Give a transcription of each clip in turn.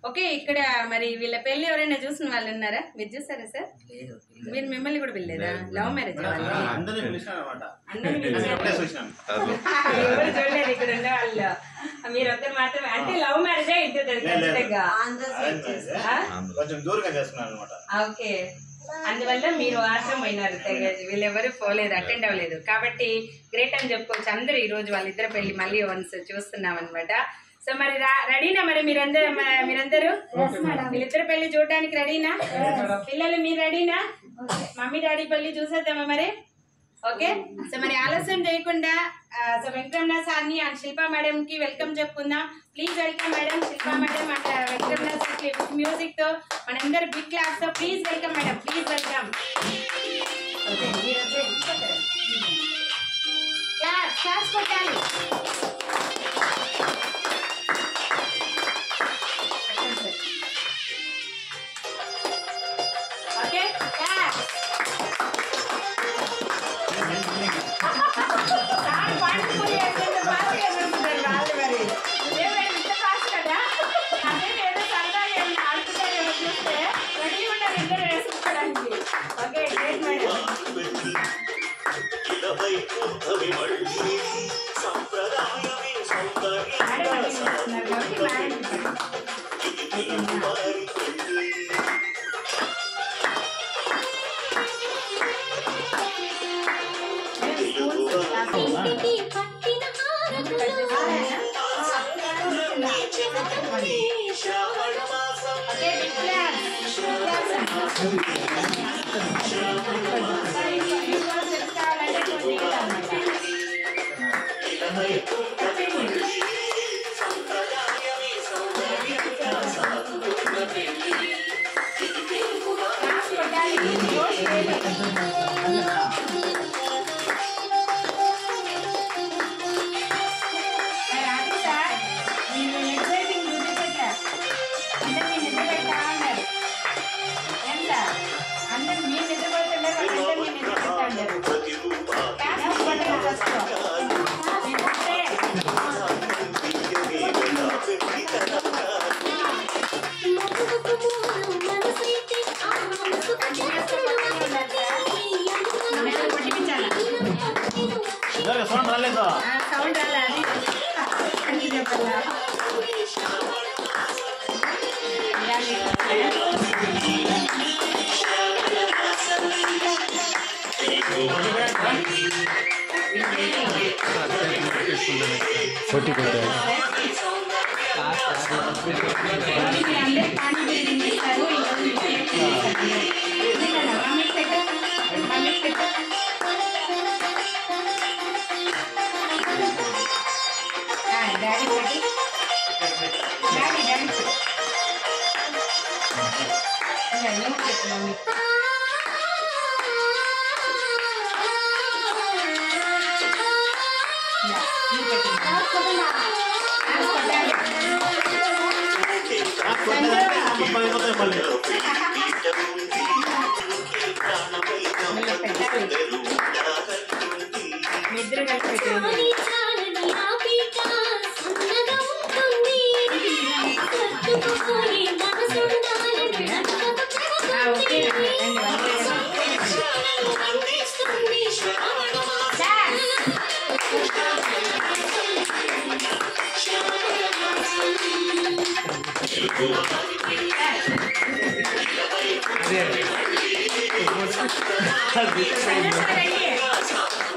Okay, ఇక్కడ మరి వీళ్ళ పెళ్లి ఎవరైనా చూసిన వాళ్ళు ఉన్నారా? మీరు చూసారా సార్? మీరు మిమ్మల్ని కూడా పిల్లలేదా? లవ్ మ్యారేజ్ ఎవరు చూడలేదు ఇక్కడ ఉండే వాళ్ళు, మీరు ఒక్కరు మాత్రమే. అంటే లవ్ మ్యారేజే ఇంటి ఓకే, అందువల్ల మీరు మాత్రం పోయినారు, వీళ్ళెవరు పోలేదు, అటెండ్ అవ్వలేదు. కాబట్టి గ్రేట్ అని చెప్పుకోవచ్చు. అందరూ ఈ రోజు వాళ్ళిద్దరు పెళ్లి మళ్ళీ వన్స్ చూస్తున్నాం అనమాట. సో మరి రెడీనా? మరి మీరందరూ వీళ్ళిద్దరు పెళ్లి చూడడానికి రెడీనా? పిల్లలు మీరు రెడీనా? మమ్మీ డాడీ పెళ్లి చూసేద్దామా మరి? ఓకే, సో మరి ఆలస్యం చేయకుండా సో వెంకటరమణ సార్ని అండ్ శిల్పా మేడం కి వెల్కమ్ చెప్పుకుందాం. Please welcome madam, Shilpa madam and Venkataramana sir music తో మనందరూ బిగ్ క్లాస్ తో please welcome madam, please welcome. Class కొట్టాలి. ఓకే,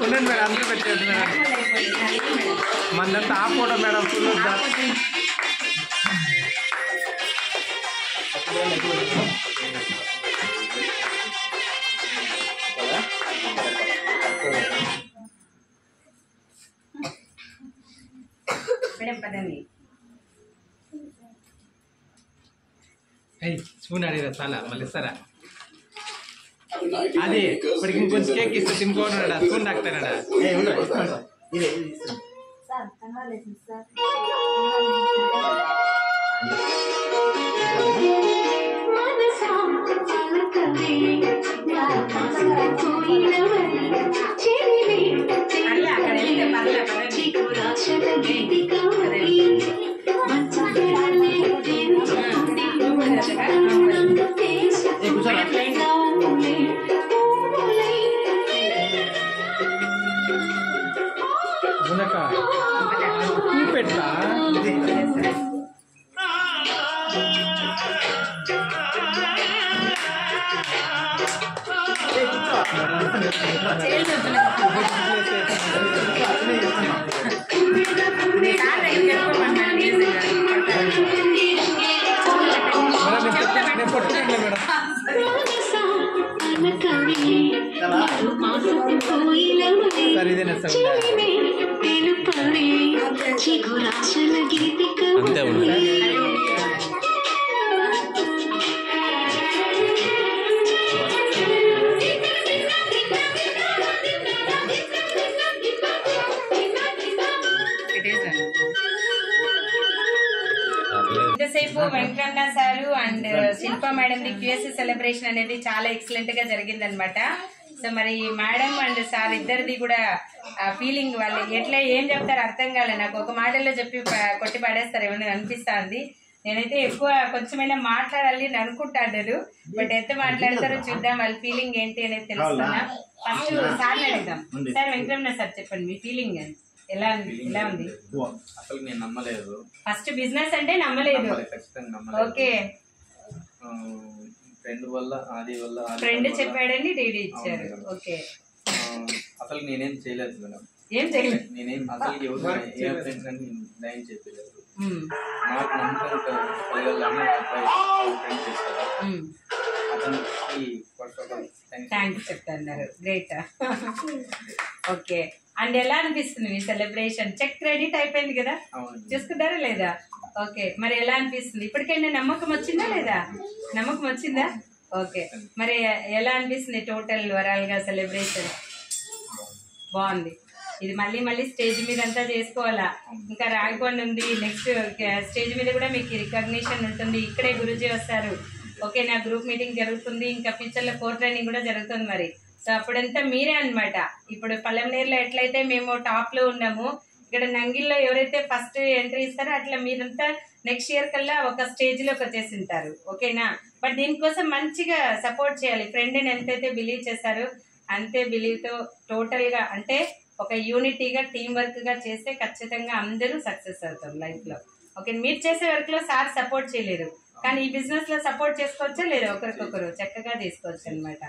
ఉండండి మేడం, అందరూ పెట్టేది మేడం. మందంతా ఆ ఫోటో మేడం ఫుల్ వద్దా? స్పూన్ అడిగా చాలా మళ్ళీ ఇస్తారా? అది ఇప్పటికి ఇంకొంచెం కేక్ ఇస్తే తినుకోనడా, స్పూన్ తాకుతానడా? పెట్టా సరే ఇదేనా సార్? అంతే ఉంది. ఇంతసేపు Venkanna sir and Shilpa madam the QSC celebration అనేది చాలా ఎక్సలెంట్ గా జరిగిందనమాట. సో మరి మేడం అండ్ సార్ ఇద్దరిది కూడా ఫీలింగ్ వాళ్ళు ఎట్లా ఏం చెప్తారు అర్థం కాలే నాకు. ఒక మాటల్లో చెప్పి కొట్టి పడేస్తారు ఏమన్నా అనిపిస్తుంది. నేనైతే ఎక్కువ కొంచెమైనా మాట్లాడాలి అని అనుకుంటాను, బట్ ఎంత మాట్లాడతారో చూద్దాం, వాళ్ళ ఫీలింగ్ ఏంటి అనేది తెలుస్తున్నా. ఫస్ట్ సార్ అడుగుదాం. సార్ వెంకటరమణ సార్ చెప్పండి మీ ఫీలింగ్ ఎలా ఉంది? అసలు నేను నమ్మలేదు. ఫస్ట్ బిజినెస్ అంటే నమ్మలేదు. ఓకే, ఫ్రెండ్ వల్ల ఆది వల్ల ఫ్రెండ్ చెప్పాడని డీడీ ఇచ్చారు. ఓకే, అసలు నేనేం చేయలేదు మేడం. ఏం చేయలేదు? నేనేం అసలు ఎవరు ఏ ఫ్రెండ్స్ అని నేను చెప్పలేదు. నాకు నమ్మకం కలగాలని ఫ్రెండ్ చేశారు. అతనికి థ్యాంక్స్ చెప్తున్నారు. గ్రేట్. ఓకే, అండ్ ఎలా అనిపిస్తుంది మీ సెలబ్రేషన్? చెక్ క్రెడిట్ అయిపోయింది కదా, చూసుకుంటారా లేదా? ఓకే, మరి ఎలా అనిపిస్తుంది? ఇప్పటికైనా నమ్మకం వచ్చిందా లేదా? నమ్మకం వచ్చిందా? ఓకే, మరి ఎలా అనిపిస్తుంది టోటల్ ఓవరాల్ గా సెలబ్రేషన్? బాగుంది. ఇది మళ్ళీ మళ్ళీ స్టేజ్ మీద అంతా చేసుకోవాలా, ఇంకా రాగిపోండి ఉంది. నెక్స్ట్ స్టేజ్ మీద కూడా మీకు రికగ్నిషన్ ఉంటుంది. ఇక్కడే గురూజీ వస్తారు. ఓకే, నా గ్రూప్ మీటింగ్ జరుగుతుంది, ఇంకా ఫ్యూచర్ లో కోర్ ట్రైనింగ్ కూడా జరుగుతుంది. మరి సో అప్పుడంతా మీరే అనమాట. ఇప్పుడు పల్లెమనేరులో ఎట్లయితే మేము టాప్ లో ఉన్నాము, ఇక్కడ నంగిల్లో ఎవరైతే ఫస్ట్ ఎంట్రీ ఇస్తారో అట్లా మీరంతా నెక్స్ట్ ఇయర్ కల్లా ఒక స్టేజ్ లోకి వచ్చేసి ఉంటారు. ఓకేనా? బట్ దీనికోసం మంచిగా సపోర్ట్ చేయాలి. ఫ్రెండ్ని ఎంతైతే బిలీవ్ చేశారో అంతే బిలీవ్ తో టోటల్ గా అంటే ఒక యూనిటీగా టీం వర్క్ గా చేస్తే ఖచ్చితంగా అందరూ సక్సెస్ అవుతాం లైఫ్ లో. ఓకే, మీరు చేసే వర్క్ లో సార్ సపోర్ట్ చేయలేరు, కానీ ఈ బిజినెస్ లో సపోర్ట్ చేసుకోవచ్చా లేదా? ఒకరికొకరు చక్కగా తీసుకోవచ్చు అనమాట.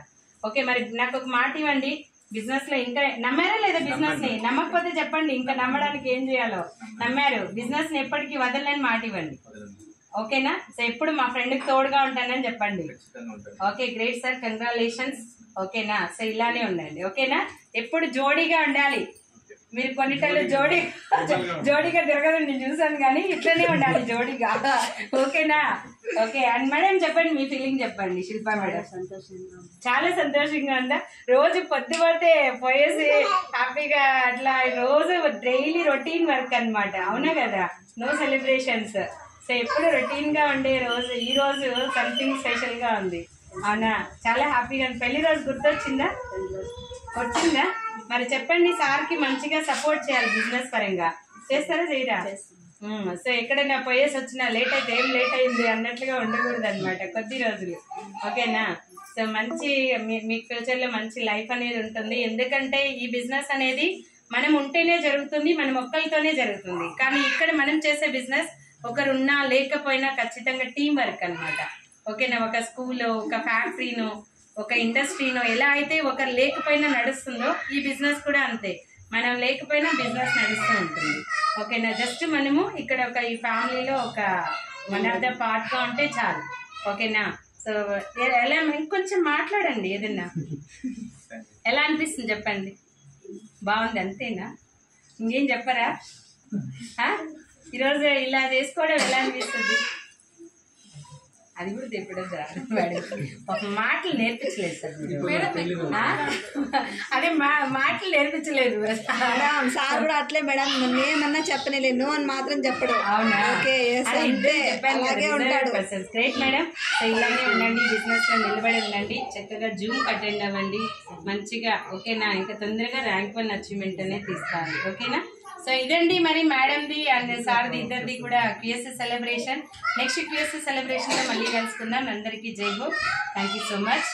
ఓకే, మరి నాకు ఒక మాట ఇవ్వండి, బిజినెస్ లో ఇంకా నమ్మారా లేదా? బిజినెస్ ని నమ్మకపోతే చెప్పండి, ఇంకా నమ్మడానికి ఏం చేయాలో. నమ్మారు, బిజినెస్ ని ఎప్పటికీ వదలని మాట ఇవ్వండి. ఓకేనా? సో ఎప్పుడు మా ఫ్రెండ్ కి తోడుగా ఉంటానని చెప్పండి. Okay, great sir, congratulations. ఓకేనా? సో ఇలానే ఉండండి. ఓకేనా? ఎప్పుడు జోడీగా ఉండాలి. మీరు కొన్నిటల్లో జోడీగా తిరగదు నేను చూసాను, కానీ ఇట్లనే ఉండాలి జోడీగా. ఓకేనా? ఓకే, అండ్ మేడం చెప్పండి మీ ఫీలింగ్ చెప్పండి. శిల్ప మేడం చాలా సంతోషంగా ఉందా? రోజు పొద్దుపోతే పోయేసి హ్యాపీగా అట్లా రోజు డైలీ రొటీన్ వర్క్ అనమాట, అవునా కదా? No celebrations. సో ఎప్పుడు రొటీన్ గా ఉండే రోజు ఈ రోజు సంథింగ్ స్పెషల్ గా ఉంది, అవునా? చాలా హ్యాపీగా. పెళ్లి రోజు గుర్తొచ్చిందా? వచ్చిందా? మరి చెప్పండి, సార్కి మంచిగా సపోర్ట్ చేయాలి బిజినెస్ పరంగా. చేస్తారా చేయరా? సో ఎక్కడైనా పోయేసి వచ్చినా లేట్ అయితే ఏం లేట్ అయింది అన్నట్లుగా ఉండకూడదు అనమాట కొద్ది రోజులు. ఓకేనా? సో మంచి మీకు ఫ్యూచర్లో మంచి లైఫ్ అనేది ఉంటుంది. ఎందుకంటే ఈ బిజినెస్ అనేది మనం ఉంటేనే జరుగుతుంది, మనం ఒక్కరితోనే జరుగుతుంది. కానీ ఇక్కడ మనం చేసే బిజినెస్ ఒకరు ఉన్నా లేకపోయినా ఖచ్చితంగా టీం వర్క్ అన్నమాట. ఓకేనా, ఒక స్కూల్లో, ఒక ఫ్యాక్టరీనో, ఒక ఇండస్ట్రీనో ఎలా అయితే ఒకరు లేకపోయినా నడుస్తుందో ఈ బిజినెస్ కూడా అంతే. మనం లేకపోయినా బిజినెస్ నడుస్తూ ఉంటుంది. ఓకేనా, జస్ట్ మనము ఇక్కడ ఒక ఈ ఫ్యామిలీలో ఒక వన్ ఆఫ్ ద పార్ట్గా ఉంటే చాలు. ఓకేనా, సో ఎలా ఇంకొంచెం మాట్లాడండి, ఏదన్నా ఎలా అనిపిస్తుంది చెప్పండి. బాగుంది అంతేనా, ఇంకేం చెప్పరా? ఈరోజు ఇలా చేసుకోవడం ఎలా అనిపిస్తుంది? అది కూడా తెప్పడం ఒక మాటలు నేర్పించలేదు సార్ మీరు. అదే మాటలు నేర్పించలేదు సార్ కూడా అట్లే మేడం, ఏమన్నా చెప్పలేదు, నో అని మాత్రం చెప్పడం. అవునా, అలాగే ఉంటాడు. Great madam. సో ఇలానే ఉండండి, బిజినెస్ లో నిలబడి ఉండండి, చక్కగా జూమ్ అటెండ్ అవ్వండి మంచిగా. ఓకేనా, ఇంకా తొందరగా ర్యాంక్ 1 అచీవ్మెంట్ అనేది తీసుకోవాలి. ఓకేనా, సో ఇదండి మరి మేడంది అండ్ సార్ది ఇద్దరిది కూడా QSC celebration. Next QSC celebration లో మళ్ళీ కలుసుకుందాం. అందరికీ జై హో, థ్యాంక్ యూ సో మచ్.